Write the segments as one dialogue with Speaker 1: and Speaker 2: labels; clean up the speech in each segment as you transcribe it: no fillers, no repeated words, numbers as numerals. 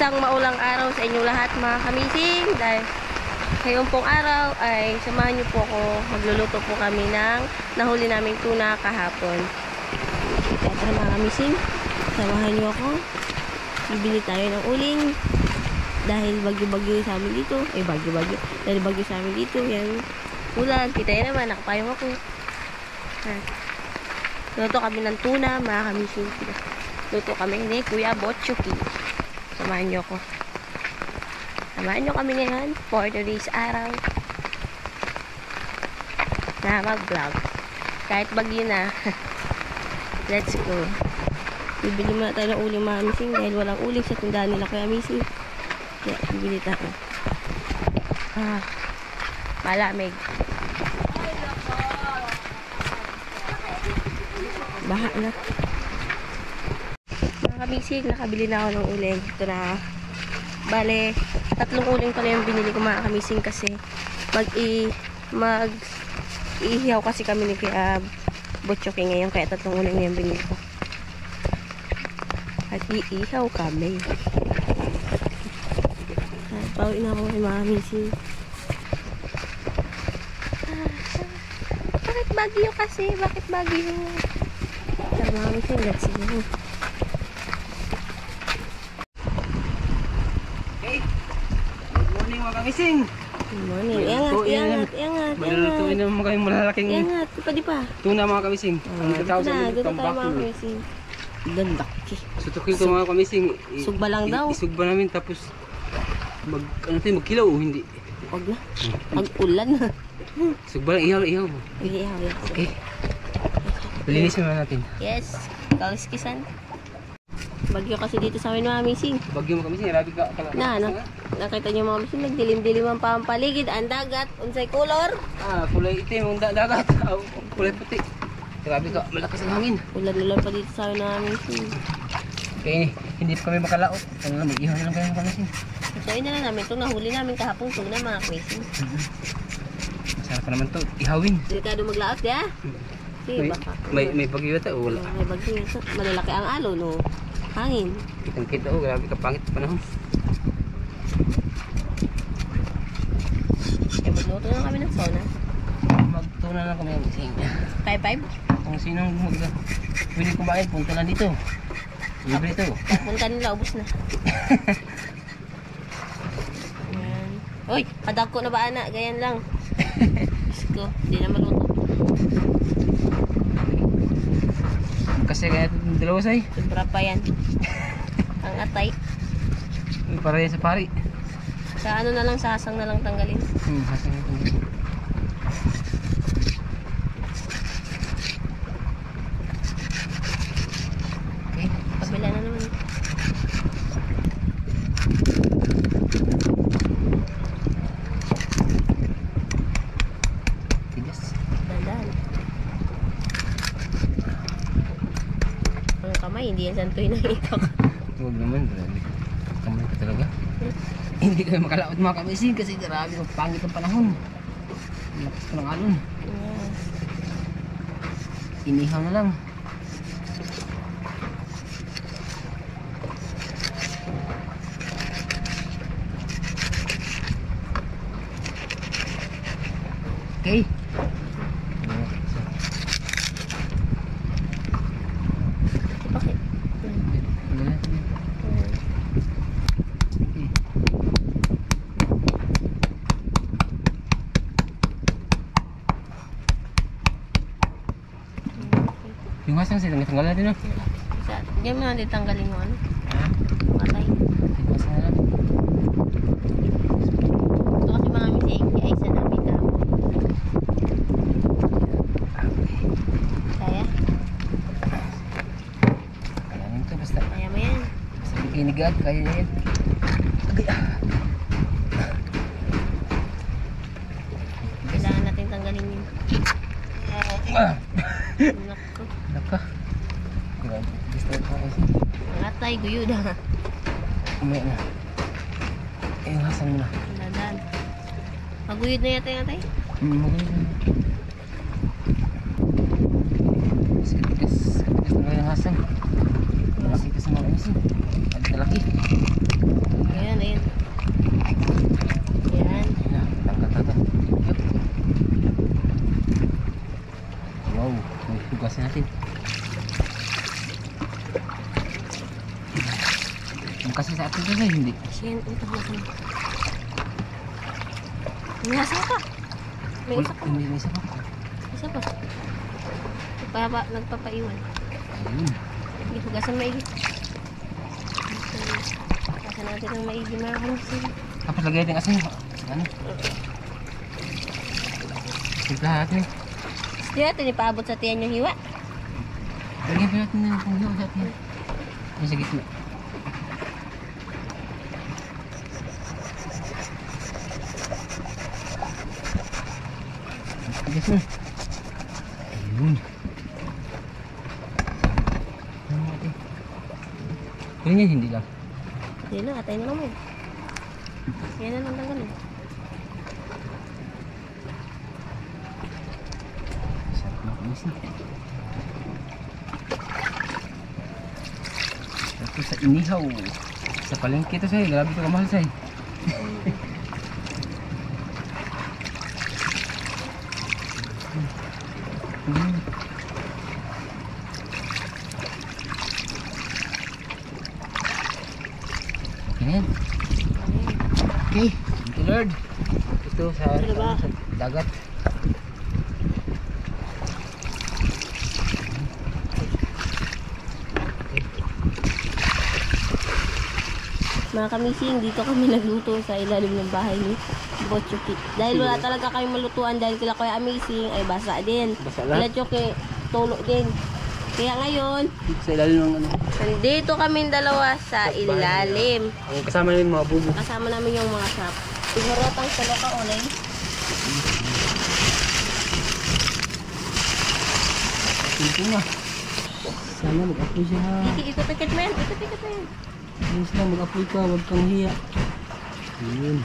Speaker 1: Isang maulang araw sa inyong lahat mga kamising. Dahil ngayong pong araw ay samahan niyo po ako. Magluluto po kami ng nahuli naming tuna kahapon. Kaya tara mga kamising, samahan niyo ako. Bibili tayo ng uling. Dahil bagyo-bagyo sa amin dito. Bagyo-bagyo. Dahil bagyo sa amin dito. Yan. Ulan. Kita yan naman. Nakapayong ako. Luto kami ng tuna mga kamising. Luto kami ni Kuya Botchuki. Samahan nyo ako. Samahan nyo kami ngayon for today's araw na mag-vlog. Kahit bagyo na. Let's go. Bibili muna tayo ng uling mga kamising dahil walang uling sa tindahan nila Kuya Missy. Kaya bibili tayo. Malamig. Baha na. Mga kamisig, nakabili na ako ng uling. Ito na. Bale, 3 uling pala yung binili ko mga kamising kasi mag-iihaw kasi kami ni Kuya Botchuki ngayon. Kaya 3 uling yung binili ko. At iihaw kami. Pauwi na ako kay mga kamisig. Bakit bagyo kasi? Bakit bagyo? Tara mga kamisig, let's go.
Speaker 2: Kamising.
Speaker 1: Good morning. Iangat.
Speaker 2: Malulutuin naman kayong malalaking
Speaker 1: Iangat, pa.
Speaker 2: tuna mga kamising. Ang tatawag sa
Speaker 1: Dito
Speaker 2: mga
Speaker 1: tayo mga kamising. Dandaki.
Speaker 2: Sutukin ko mga kamising.
Speaker 1: Sugba lang daw.
Speaker 2: Isugba namin tapos magkilaw o hindi.
Speaker 1: Huwag na. Mag-ulan na.
Speaker 2: Sugba lang, ihaw.
Speaker 1: Ihaw.
Speaker 2: Okay. Linis naman natin.
Speaker 1: Yes. Kaliskisan. Bagyo kasi dito sa amin mga kamising.
Speaker 2: Bagyo mga kamising. Rabi ka.
Speaker 1: Nakita niyo mga kamising. Nagdilim-dilim ang pampaligid. Ang dagat. Unsay color?
Speaker 2: Kulay itim. Ang dagat. Kulay puti. Grabe ka. Malakas ang hangin.
Speaker 1: Ulan pa dito sa amin mga kamising.
Speaker 2: Okay. Hindi pa kami makalaot. Ano lang. Mag-ihaw na lang kayo mga kamising.
Speaker 1: Ito na namin. Itong nahuli namin kahapong tuna mga kamising.
Speaker 2: Masarap pa naman to. Ihawin.
Speaker 1: Delikado maglaot ya? Baka.
Speaker 2: May bagyo ata o wala?
Speaker 1: May bagyo ata. Malalaki ang alo no. Hangin.
Speaker 2: Kitang-kita grabe ka pangit panahon.
Speaker 1: Magluto na kami ng sauna.
Speaker 2: Magtuna lang kami ng ising.
Speaker 1: 5-5?
Speaker 2: Kung sinong pwede kumain, punta lang dito. Libre ito.
Speaker 1: Punta nila, ubos na. Ayan. Uy, padag ko na ba anak? Ganyan lang. Gusto ko, hindi na maluto.
Speaker 2: Kasi kaya dalawa say.
Speaker 1: Sobra pa yan. Ang atay.
Speaker 2: Para yan sa pari.
Speaker 1: Sa ano na lang, sa hasang na lang tanggalin.
Speaker 2: Hasang na tanggalin. Okay.
Speaker 1: Kabila na naman.
Speaker 2: Tigas.
Speaker 1: Dandan. Ang kamay, hindi yan santoy na itak.
Speaker 2: Huwag naman. Kamay ka talaga. Hindi kayo makalaot mga kamising kasi grabe ang pangit ang panahon. Lakas pa ng alon. Inihaw na lang. Okay.
Speaker 1: Bakit?
Speaker 2: Yung hasang silang tanggal natin no?
Speaker 1: Diyan mo na ditanggalin mo ano?
Speaker 2: Ha?
Speaker 1: Matay.
Speaker 2: Yung hasang na lang.
Speaker 1: Ito kasi mga mising, kaya isa namin na. Kaya?
Speaker 2: Kaya nyo ito basta.
Speaker 1: Kaya mo yan.
Speaker 2: Basta pagkinigad, kaya nyo yan. Okay.
Speaker 1: Kailangan natin tanggalin yun. Naku.
Speaker 2: Naka. Grabe. Gusto ko kasi.
Speaker 1: Matay, guyod ha.
Speaker 2: Umaya na. Yung hasang mo na.
Speaker 1: Dadan. Maguyod na yata yung atay?
Speaker 2: Maganda na. Tigas na nga yung hasang. Malaki kasi mga kamising. Malaki. Kasi sa atin ito sa'yo, hindi.
Speaker 1: Siyan, ito na kami. May isa pa. May isa pa.
Speaker 2: Hindi, may isa pa.
Speaker 1: Isa pa. Nagpapaiwan.
Speaker 2: Ayun.
Speaker 1: Hindi hugasan maigi. Hugasan natin ng maigi mga kamising.
Speaker 2: Tapos lagay natin kasi, ano? Simple natin eh.
Speaker 1: Hindi natin ipaabot sa tiyan yung hiwa.
Speaker 2: Lagyan pa natin ng panghiwa sa atin. Yung sa gitna. Tigas na. Ayun. Ano natin? Pero yan, hindi lang.
Speaker 1: Hindi na, atay na naman. Yan na lang ganun.
Speaker 2: Sarap na kamis na. Tapos sa inihaw. Sa palengke ito sa'yo. Grabe ito kamahal sa'yo. Okay na yan. Okay. Thank you Lord. Ito sa dagat.
Speaker 1: Mga kamising, dito kami nagluto sa ilalim ng bahay ni Bochuki. Dahil wala talaga kami malutuan dahil kila Kuya Amazing ay basa din.
Speaker 2: Basa
Speaker 1: Kila
Speaker 2: lahat.
Speaker 1: Chuki, tulo din. Kaya ngayon,
Speaker 2: Dito sa ilalim ng ano.
Speaker 1: nandito kami dalawa sa ilalim.
Speaker 2: Ang kasama namin mga bubo.
Speaker 1: Kasama namin yung mga sap. Igorotang sa loka olay.
Speaker 2: Ito na. Sana mag-apoy siya ha.
Speaker 1: Ikot-ikot mo yan, ikot-ikot mo yan.
Speaker 2: Ayun sila, mag-apoy ka, huwag kang hiya. Ayun.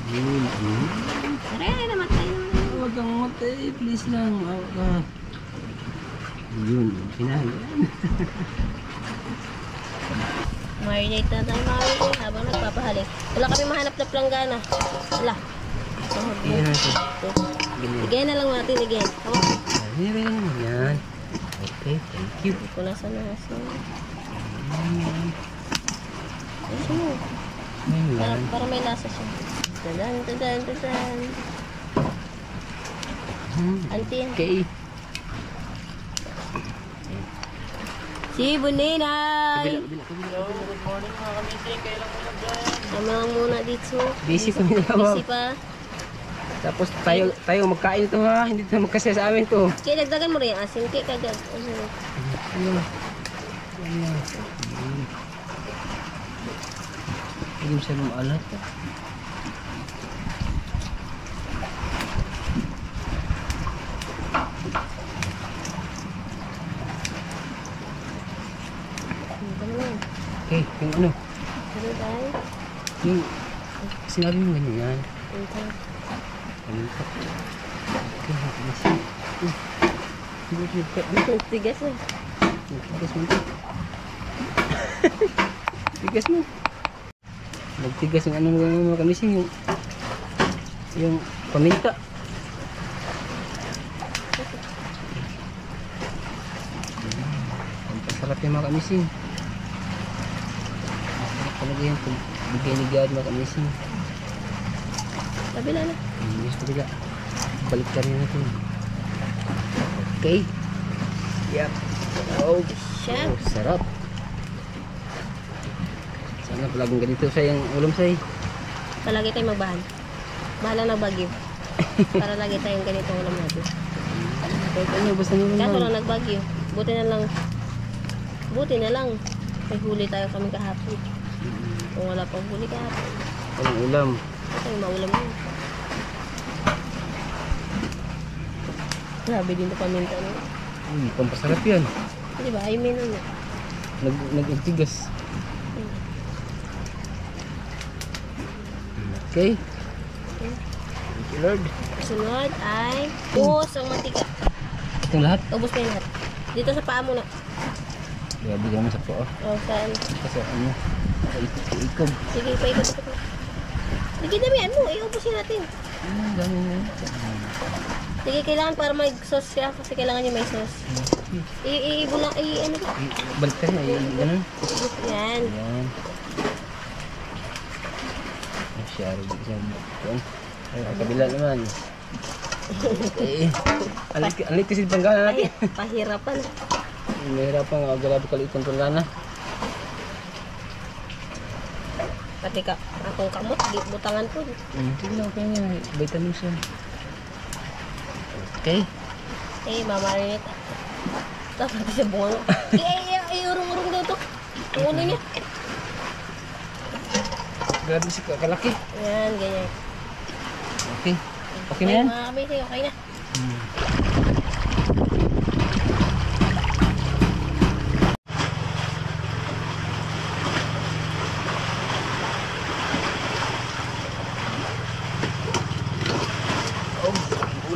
Speaker 2: Ayun. Ayun.
Speaker 1: Aray, namatay naman.
Speaker 2: Huwag kang matay, please lang. Huwag ka. Ayun, pinahalaan.
Speaker 1: Marinate na tayo mga kamising habang nagpapahalik. Wala kami mahanap na planggana. Wala.
Speaker 2: Ayan natin. Ganyan.
Speaker 1: Igayin na lang natin, igayin.
Speaker 2: Ayan. Yan. Okay, thank you.
Speaker 1: Hindi ko nasa na nasa.
Speaker 2: Ayan.
Speaker 1: Ayos mo.
Speaker 2: Ayan.
Speaker 1: Para may lasa siya. Tadan, tadan, tadan. Auntie yan.
Speaker 2: Okay.
Speaker 1: Si Buninay!
Speaker 2: Good morning mga kamising. Kailan mo lang dyan?
Speaker 1: Tama lang muna dito.
Speaker 2: Busy kami na
Speaker 1: Busy pa.
Speaker 2: Tapos tayo magkain ito ha. Hindi ito magkasya sa amin to.
Speaker 1: Kaya dagdagan mo rin yung asin. Kaya kagad.
Speaker 2: Ayan. Ayan. Hindi mo siya lumalat. Okay, yung ano?
Speaker 1: Ano tayo?
Speaker 2: Yung sinabi mo ganyan.
Speaker 1: Ito.
Speaker 2: Ganyan pa. Okay, nasi.
Speaker 1: Ang tigas eh.
Speaker 2: Tigas mo ito. Tigas mo. Nagtigas yung ano mga kamising. Yung paminta. Ang pasarap yung mga kamising. Masarap talaga yan. Bigay ni God mga kamising.
Speaker 1: Kabila na.
Speaker 2: Yes, kabila. Balik ka rin natin. Okay. Yep. Oh,
Speaker 1: Siya.
Speaker 2: oh, sarap. Sana palaging ganito sa yung ulam sa'y.
Speaker 1: Palagi tayong magbahan. Bahala na bagyo. Para lagi tayong ganito ulam natin.
Speaker 2: Kahit ano, basta nyo
Speaker 1: Kaso
Speaker 2: lang.
Speaker 1: lang nagbagyo. Buti na lang. Buti na lang. May huli tayo kami kahapon. Kung wala pang huli kahapon.
Speaker 2: Walang ulam.
Speaker 1: Ito yung maulam mo. Grabe din ito paminta no?
Speaker 2: Uy, pampasarap yan.
Speaker 1: Di ba? I mean ano?
Speaker 2: Nag-tigas. Okay. Thank you, Lord.
Speaker 1: Sunod ay ubos ang mantika.
Speaker 2: Itong lahat.
Speaker 1: Ubos na yung lahat. Dito sa paa mo na.
Speaker 2: Grabe ka naman sa po.
Speaker 1: O, saan?
Speaker 2: Kasi ano, ikog.
Speaker 1: Sige, paikot-ikot mo. Sige, damihan mo. Iubusin natin.
Speaker 2: Dami na yun.
Speaker 1: Sige, kailangan para may sauce siya kasi kailangan niya may sauce.
Speaker 2: sige.
Speaker 1: Iibula, ano ba?
Speaker 2: Balik ka na, ganun.
Speaker 1: Yan.
Speaker 2: Ayan. Masyari dyan. Ay, ang kabila naman. Alit kasi panggana natin.
Speaker 1: Ay, pahirapan.
Speaker 2: Mahirapan nga, grabe kalit ang panggana.
Speaker 1: Pati ka, akong kamot, di butangan po.
Speaker 2: Sige lang, okay nga. Vitamins yan. Okay.
Speaker 1: Eh, mamarinit. Tapos pati sa bunga. Urong-urong daw to. Ang ulo niya.
Speaker 2: Grabe si kalaki.
Speaker 1: Yan, ganyan.
Speaker 2: Okay. Okay na yan?
Speaker 1: Mga amazing, okay na.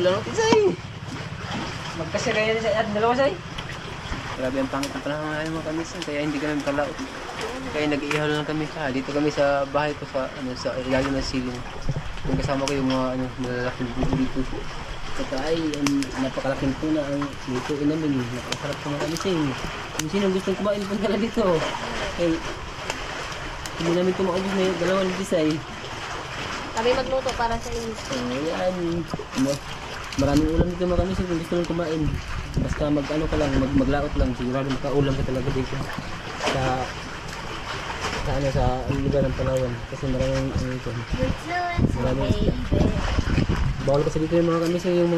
Speaker 2: Ulan natin, Say. Magkasya kaya sa at dalawa, Say. Grabe ang pangit ng panahon ngayon mga kamisan, kaya hindi kami makalaot. Kaya nag-iihaw lang kami. Dito kami sa bahay ko sa ilalim ng siling. Yung kasama ko yung mga malalaking bubo dito. Saka ay napakalaking tuna ang lutuin namin. Napakasarap sa mga kamisan. Kung sino gustong kumain, punta na dito. Kaya hindi namin kumain na yung dalawang disay.
Speaker 1: Kami magluto para sa inyo.
Speaker 2: Ayan. Maraming ulam dito mga kamisan kung gusto nyo kumain. Basta mag-ano ka lang, maglaot lang. Sigurado makaulam ka talaga dito. Sa lugar ng Palawan. Kasi maraming ito. Maraming bawal kasi dito yung mga kamisan, yung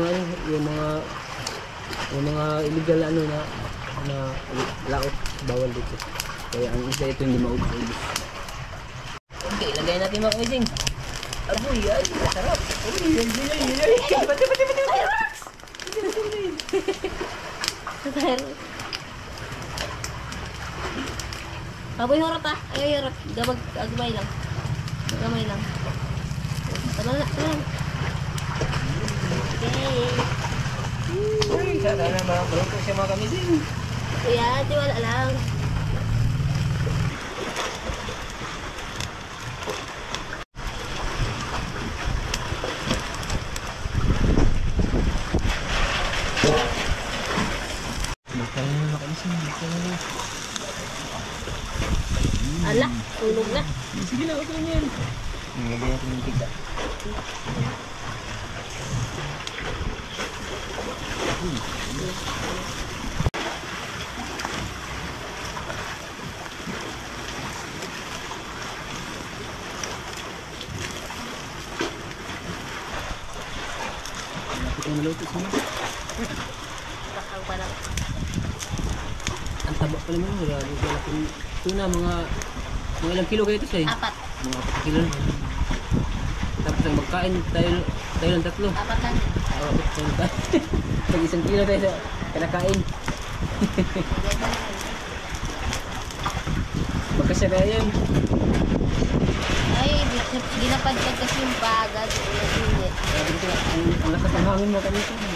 Speaker 2: mga illegal na laot. Bawal dito. Kaya ang isa ito hindi maubos. Okay, ilagay natin mga kamisan. Aboy, ay, masarap. Pati.
Speaker 1: Aboy horot ah. Ay horot. Agmay lang. Gamay lang. Tama na. Okay.
Speaker 2: Sana na mga produkto siya mga kamisin.
Speaker 1: Kuya, tiwala lang. Ala, tulog na.
Speaker 2: Sige na, okay na yan. Nilagay natin yung tigda. Napit yung maluto siya.
Speaker 1: Bakang pa lang.
Speaker 2: Ang taba pala mo, grabe. Tuna, mga ilang kilo kayo ito sa'yo?
Speaker 1: 4.
Speaker 2: Mga 4 kilo. Tapos ang magkain tayo ng 3.
Speaker 1: 4 lang.
Speaker 2: Awapit tayo ng kain. Pag 1 kilo tayo sa kinakain. Magkasya kaya yan.
Speaker 1: Ay, ginapadpad kasi yung bagad.
Speaker 2: Ang lakas ng hangin mo kami ito. Ang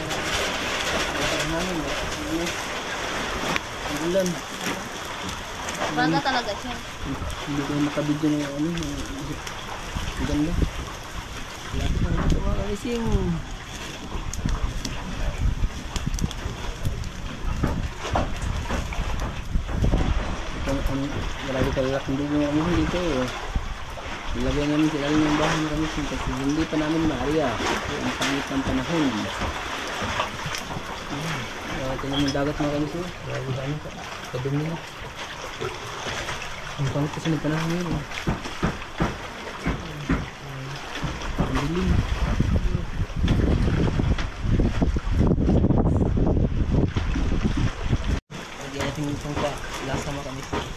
Speaker 2: lakas ng hangin mo. Ang ulan.
Speaker 1: Baga talaga siya.
Speaker 2: Hindi ko makabidyo na yung ang ganda. Lakas ng ito mga kamising. Marami kalalaking dugo ng kamising dito. Nilagay namin sila rin yung bahay ng kamising kasi hindi pa namin maariya. Ang pangit ng panahon. Tingnan mo dagat mga kamising. Marami ka ano ka. Kadumi na. Ang pangit kasi ng panahon yun. Ang dilim. Lagyan natin itong lasa mga kamising.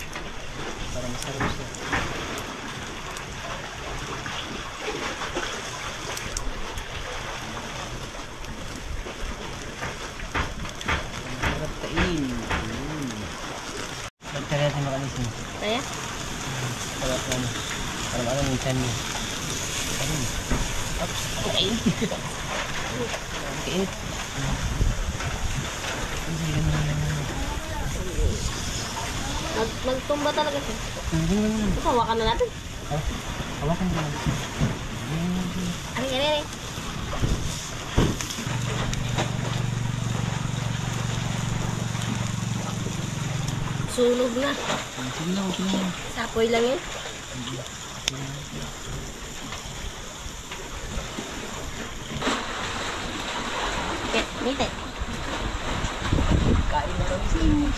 Speaker 2: Para masarap siya. Masarap kain. Magtari natin mga kamising.
Speaker 1: Kaya?
Speaker 2: Para ano yung chan niya. Oops, okay. Okay.
Speaker 1: Magtumba talaga siya. Ito, hawakan na natin.
Speaker 2: Hawakan ko lang.
Speaker 1: Ari. Sunog na.
Speaker 2: Sige lang, okay lang.
Speaker 1: Sapoy lang yun. Nite.
Speaker 2: Kain na kami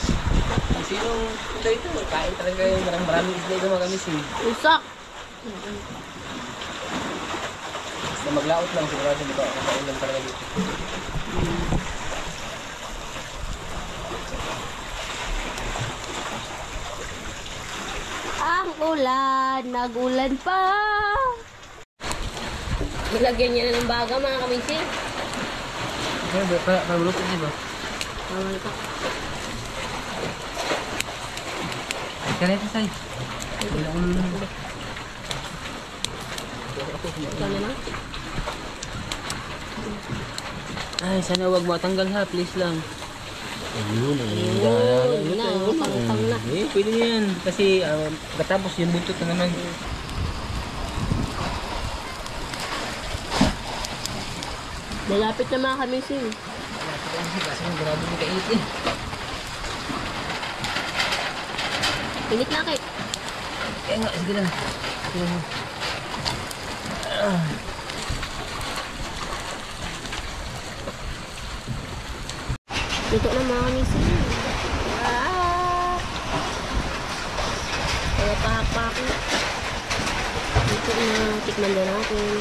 Speaker 2: Kasi yung ito, kain talaga yung maraming isla ito mga kamising.
Speaker 1: Usak.
Speaker 2: Basta maglaot lang, sigurado dito. Kakain lang talaga dito.
Speaker 1: Ang ulan, nag-ulan pa. Nilagyan niya na ng baga mga kamising.
Speaker 2: Para luto niya ba?
Speaker 1: Tama pa.
Speaker 2: Karete say.
Speaker 1: Ito na lang.
Speaker 2: Ay, sana wag mo tanggal ha, please lang. Ayun,
Speaker 1: Ayun na, pang na.
Speaker 2: Eh, pwede yan. Kasi katapos yung buntot na naman.
Speaker 1: Malapit na mga kamising.
Speaker 2: Kasi yung grabe yung kainit eh.
Speaker 1: Init na kay.
Speaker 2: Kaya nga, sige lang.
Speaker 1: Luto na mga kamising. Kaya pahak-pahak na. Luto na, tikman na natin.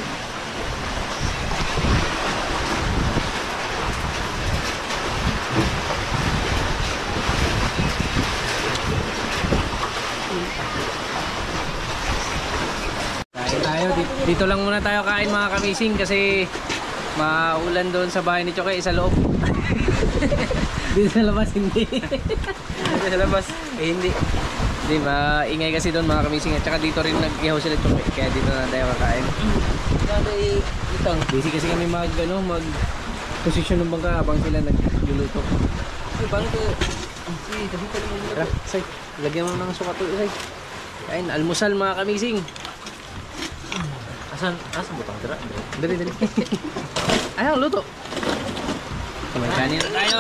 Speaker 2: Kain tayo. Dito lang muna tayo kain mga kamising kasi maulan doon sa bahay ni Choke sa loob. Dito sa labas hindi. Dito sa labas hindi. Di ba, ingay kasi doon mga kamising at saka dito rin nag-ihaw sila Choke kaya dito na tayo kakain. Ito, busy kasi kami mag posisyon ng bangka habang sila nagluluto. Bangko. Tara, say, lagyan mo ng suka to, say. Kain, almusal mga kamising. Asan butang tira? Dali. Ayaw, luto. Kumain na tayo.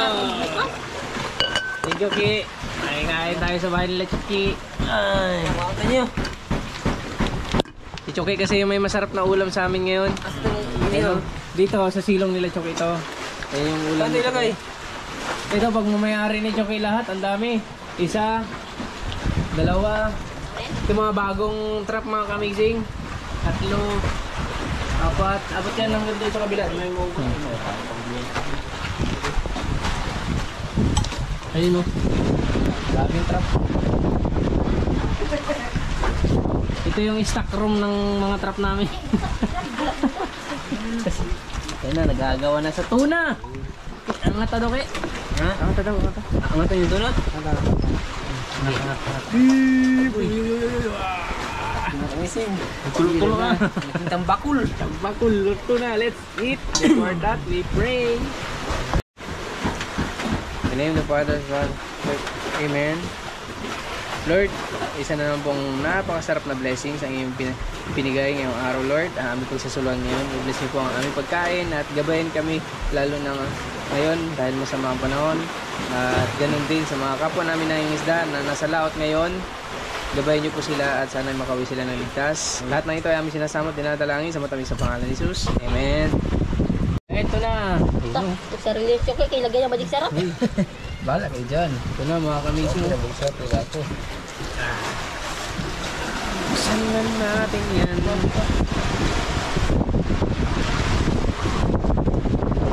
Speaker 2: Thank you, Ki. Kain tayo sa bahay nila, Chuki. Ay, makakita nyo. Si Chuki kasi yung may masarap na ulam sa amin ngayon. Dito, sa silong nila, Chuki ito. Ayan yung ulam. Saan nilagay? Ito, pag mamayari ni Chuki lahat, ang dami. Isa, dalawa. Ito mga bagong trap mga kamising. Tatlo, apat. Apat yan hanggang doon sa kabila. May mo. Ayun o. Daming trap. Ito yung stock room ng mga trap namin. Ayun na, nagagawa na sa tuna. Angat daw kay. Ha? Angat daw. Angat yung tuna? Angat. Amazing. Kulul na. Tambakul. Luto na. Let's eat. Before that, we pray. In the name of the Father, Son, Amen. Lord, isa na naman pong napakasarap na blessings ang iyong pinigay ngayong araw, Lord. Ang aming pagsasuluan ngayon. I-bless niyo po ang aming pagkain at gabayan kami lalo na ngayon dahil masama ang panahon. At ganun din sa mga kapwa namin na yung isda na nasa laot ngayon. Gabayan niyo po sila at sana makawi sila ng ligtas. Lahat ng ito ay aming sinasama at dinadalangin sa matamis sa pangalan ni Jesus. Amen. Ito na.
Speaker 1: Ito sarili yung Choke, kaya lagyan yung madik sarap.
Speaker 2: Bahala kayo dyan. Ito na mga kamising. Buksan na natin yan.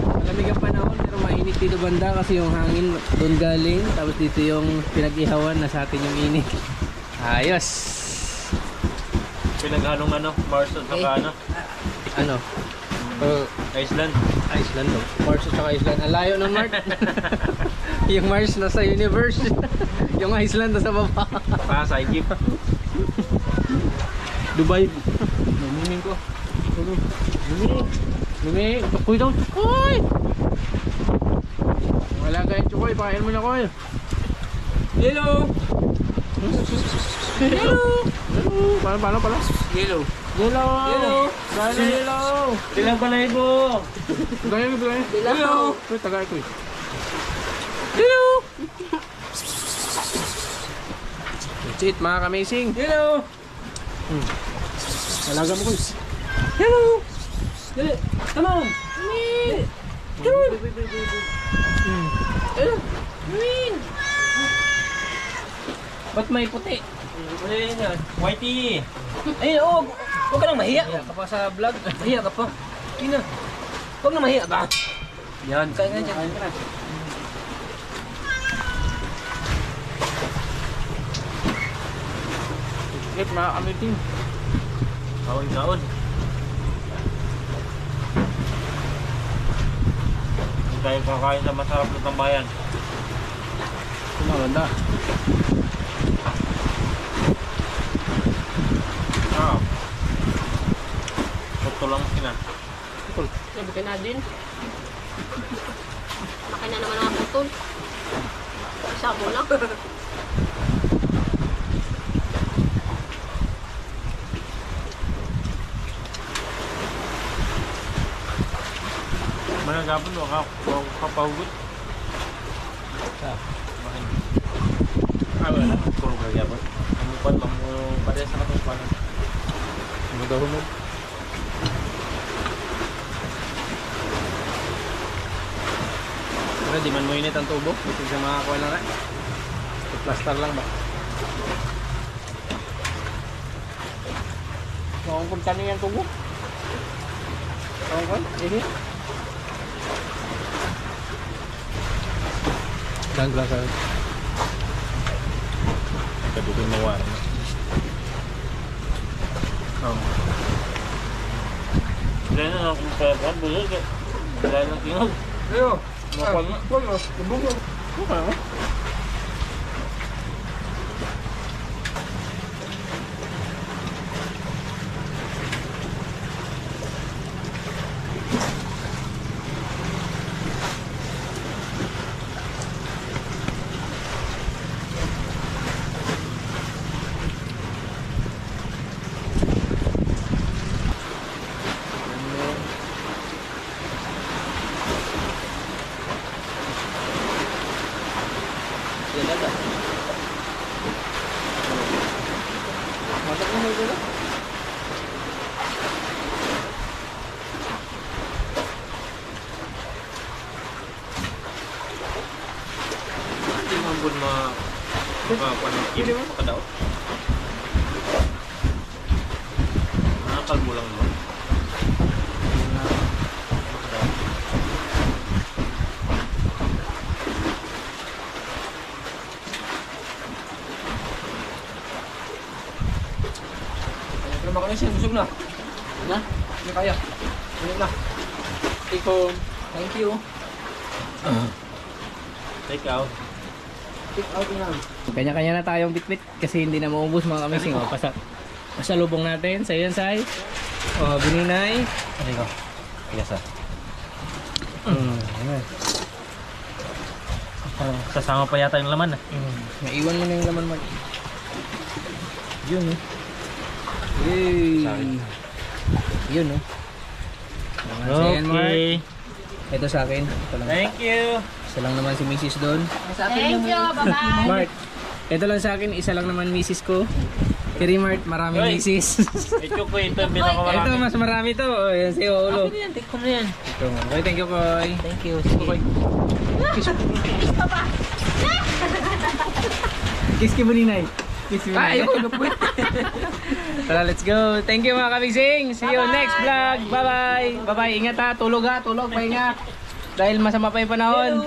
Speaker 2: Malamig ang panahon pero mainit dito banda kasi yung hangin doon galing. Tapos dito yung pinag-ihawan na sa atin yung init. Ayos.
Speaker 3: Pinaghalong Mars at saka
Speaker 2: Ano?
Speaker 3: Iceland.
Speaker 2: Iceland no? Mars at saka Iceland. Ang layo ng Mars. Yung Mars nasa universe. Yung Iceland nasa baba.
Speaker 3: Pasay jeep.
Speaker 2: Dubai. Namiming ko. Lumi. Tukoy daw. Tukoy! Wala kayo Tukoy. Pakain mo na ko. Hello! Hello! Paano pala? Hello! Hello! Hello!
Speaker 3: Ilang balay po?
Speaker 2: Hello! Tagay ko. Hello!
Speaker 4: That's it mga ka-amazing.
Speaker 2: Hello!
Speaker 4: Talaga mo guys.
Speaker 2: Hello! Dali! Come on! Come on!
Speaker 4: Ba't may puti?
Speaker 3: Ano yun yan? Whitey!
Speaker 2: Ayun, oo! Huwag ka nang mahiya!
Speaker 4: Kaya ka pa sa vlog.
Speaker 2: Mahiya ka pa! Yun na! Huwag nang mahiya ba? Yan, kaya nga dyan.
Speaker 4: Kain ka na. It mga ka-amazing.
Speaker 3: Kaon-kaon. Hindi tayo kakain sa masarap na tambayan.
Speaker 4: Maganda.
Speaker 3: Ah. Ito lang sina.
Speaker 1: Sabi ka na din. Laki na naman ang putol. Isa mo lang.
Speaker 3: Managapon mo kapahugot. Makin.
Speaker 4: Wala.
Speaker 3: Puro gagapon. Ang mupan, pada sa katupan.
Speaker 4: Magahunod. Pero di man mo init ang tubo. Ito sa mga kuha lang rin. Plaster lang ba? Kung kung kano yung tubo? Kung ini? Dan glass ay.
Speaker 3: Kadutin mo war. Dahil na akong pagkakan, bulog. Dahil na tingog.
Speaker 2: Ayo!
Speaker 3: Makon na.
Speaker 2: Huwag mo! Bubog!
Speaker 4: Okay. Matak mo dito.
Speaker 3: Hindi mo ambon panagkip pa daw. Nakakagbulang mo.
Speaker 2: Pero makalisin, busog na.
Speaker 4: Na?
Speaker 2: Hindi kaya. Hindi na.
Speaker 4: Iko.
Speaker 2: Thank you.
Speaker 3: Take out.
Speaker 2: Take out na.
Speaker 4: Kanya-kanya na tayong bitbit kasi hindi na maubos mga kamising. Oh, pasalubong natin sa Yansay. Oh, Bininay.
Speaker 3: Ano ko? Piyasa.
Speaker 4: Ayan.
Speaker 3: Sasama pa yata yung laman.
Speaker 4: Naiwan mo na yung laman mo. Yun eh. Yay! Yun oh.
Speaker 3: Okay.
Speaker 4: Ito sa akin. Ito lang.
Speaker 3: Thank you.
Speaker 4: Isa lang naman si Mrs. doon.
Speaker 1: Thank you. Bye-bye.
Speaker 4: Mart, ito lang sa akin. Isa lang naman Mrs. ko. Kiri Mart, maraming
Speaker 3: Hoy.
Speaker 4: Mrs.
Speaker 3: Ito ko ito yung pinakamarami.
Speaker 4: Ito, mas marami to. Oh, yan si Olo.
Speaker 3: Yan, take ko na yan.
Speaker 4: Ito. Okay, thank you, Koy.
Speaker 3: Thank you. Sige.
Speaker 4: Kiss ki Buninay. Kiss ki Buninay. Tara, let's go. Thank you mga kamising. See you next vlog. Bye-bye. Bye-bye. Ingat ha. Tulog ha. Tulog. Pahinga. Dahil masama pa yung panahon.